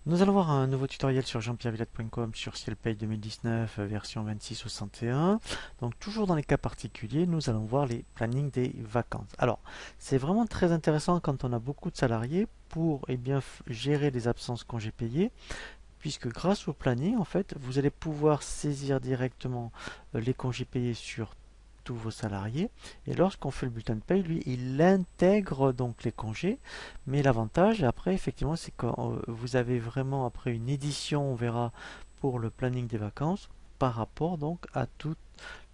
Nous allons voir un nouveau tutoriel sur jeanpierrevillette.com sur CielPay 2019 version 2661. Donc toujours dans les cas particuliers, nous allons voir les plannings des vacances. Alors, c'est vraiment très intéressant quand on a beaucoup de salariés pour gérer les absences congés payés, puisque grâce au planning, en fait, vous allez pouvoir saisir directement les congés payés sur tous vos salariés. Et lorsqu'on fait le bulletin de paye, lui, il intègre donc les congés. Mais l'avantage, après, effectivement, c'est que vous avez vraiment, après une édition, on verra, pour le planning des vacances, par rapport donc à tous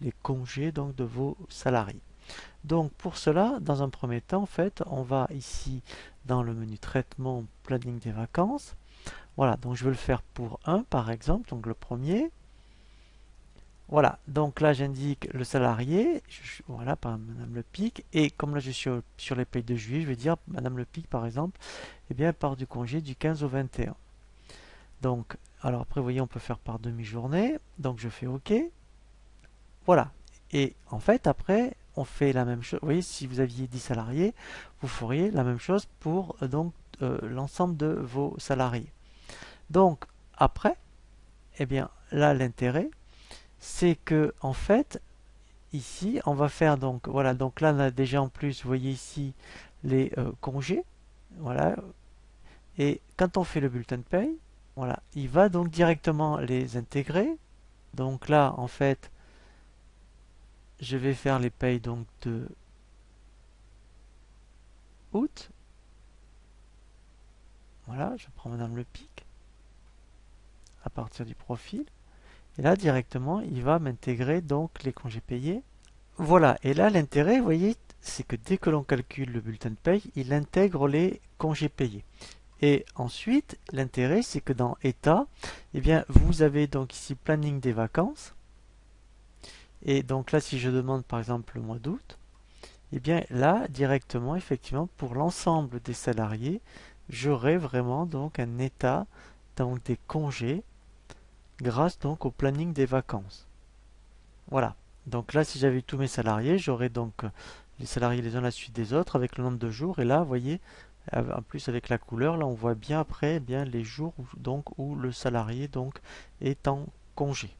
les congés donc de vos salariés. Donc pour cela, dans un premier temps, en fait, on va ici dans le menu traitement planning des vacances. Voilà, donc je vais le faire pour un par exemple, donc le premier. Voilà, donc là j'indique le salarié, voilà, par Madame Le Pic, et comme là je suis sur les payes de juillet, je vais dire Madame Le Pic par exemple, eh bien elle part du congé du 15 au 21. Donc, alors après vous voyez on peut faire par demi-journée, donc je fais OK, voilà. Et en fait après on fait la même chose, vous voyez si vous aviez 10 salariés, vous feriez la même chose pour l'ensemble de vos salariés. Donc après, eh bien là l'intérêt, c'est que en fait ici, on va faire donc, voilà, donc là on a déjà en plus, vous voyez ici les congés, voilà, et quand on fait le bulletin de paye, voilà, il va donc directement les intégrer. Donc là, en fait, je vais faire les payes donc de août. Voilà, je prends Madame Le Pic à partir du profil. Et là, directement, il va m'intégrer donc les congés payés. Voilà, et là, l'intérêt, vous voyez, c'est que dès que l'on calcule le bulletin de paye, il intègre les congés payés. Et ensuite, l'intérêt, c'est que dans État, eh bien, vous avez donc ici planning des vacances. Et donc là, si je demande par exemple le mois d'août, eh bien là, directement, effectivement, pour l'ensemble des salariés, j'aurai vraiment donc un état donc des congés grâce donc au planning des vacances. Voilà. Donc là, si j'avais tous mes salariés, j'aurais donc les salariés les uns à la suite des autres avec le nombre de jours. Et là, vous voyez, en plus avec la couleur, là on voit bien après bien les jours où, donc où le salarié donc est en congé.